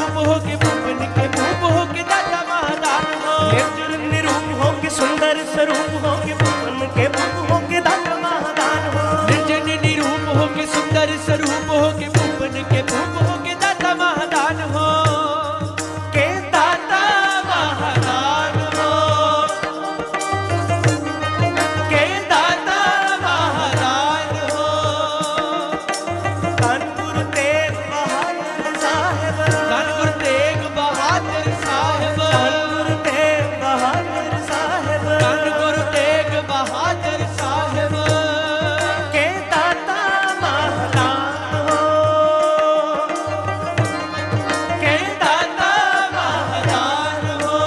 निरूप हो के भुवन के भूप हो के दाता महादान हो। निर्जुर निरूप हो के सुंदर स्वरूप हो के भुवन के भूप हो के दाता महादान हो। निर्जन निरूप हो के सुंदर स्वरूप हो के भुवन के भूप हो के दाता महादान हो। के दाता महादान हो। के दाता महादान हो। कानपुर तेग बहादुर साहेब। कानपुर तेग बहादुर साहेब। कानपुर तेग बहादुर साहेब। कानपुर तेग बहादुर साहेब। के दाता महादान हो। के दाता महादान हो।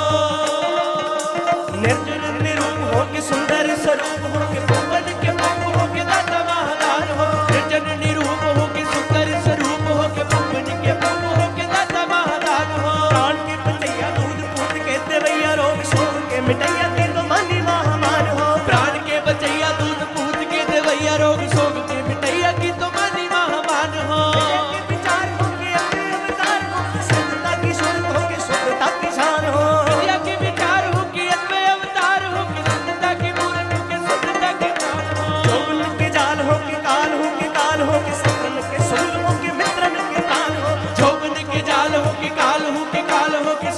निर्जुर निरूप हो के सुंदर स्वरूप हो के भुवन के भूप हो के दाता महादान हो। निर्जन निरूप हो के सुंदर स्वरूप हो के भुवन के भूप हो के दाता महादान हो। प्राण के बचैया दूध पूत के देवैया रोग शोक के मिटैया के तो मानी महामान हो। प्राण के बचैया दूध पूत के देवैया रोग शोक के मिटैया की तो मानी महामान हो। के विचार हो के अपने अवतार हो के शुद्धता की शुद्ध हो के शुद्धता की शान हो। विद्या के विचार हो के अद्वय अवतार हो के शुद्धता के मूर्त हो के शुद्धता के ज्ञान हो। जोगन के जाल हो के काल हो के काल हो के सपन के सूल हो के मित्रन के काल हो। जोगन के जाल हो के काल हो के काल हो के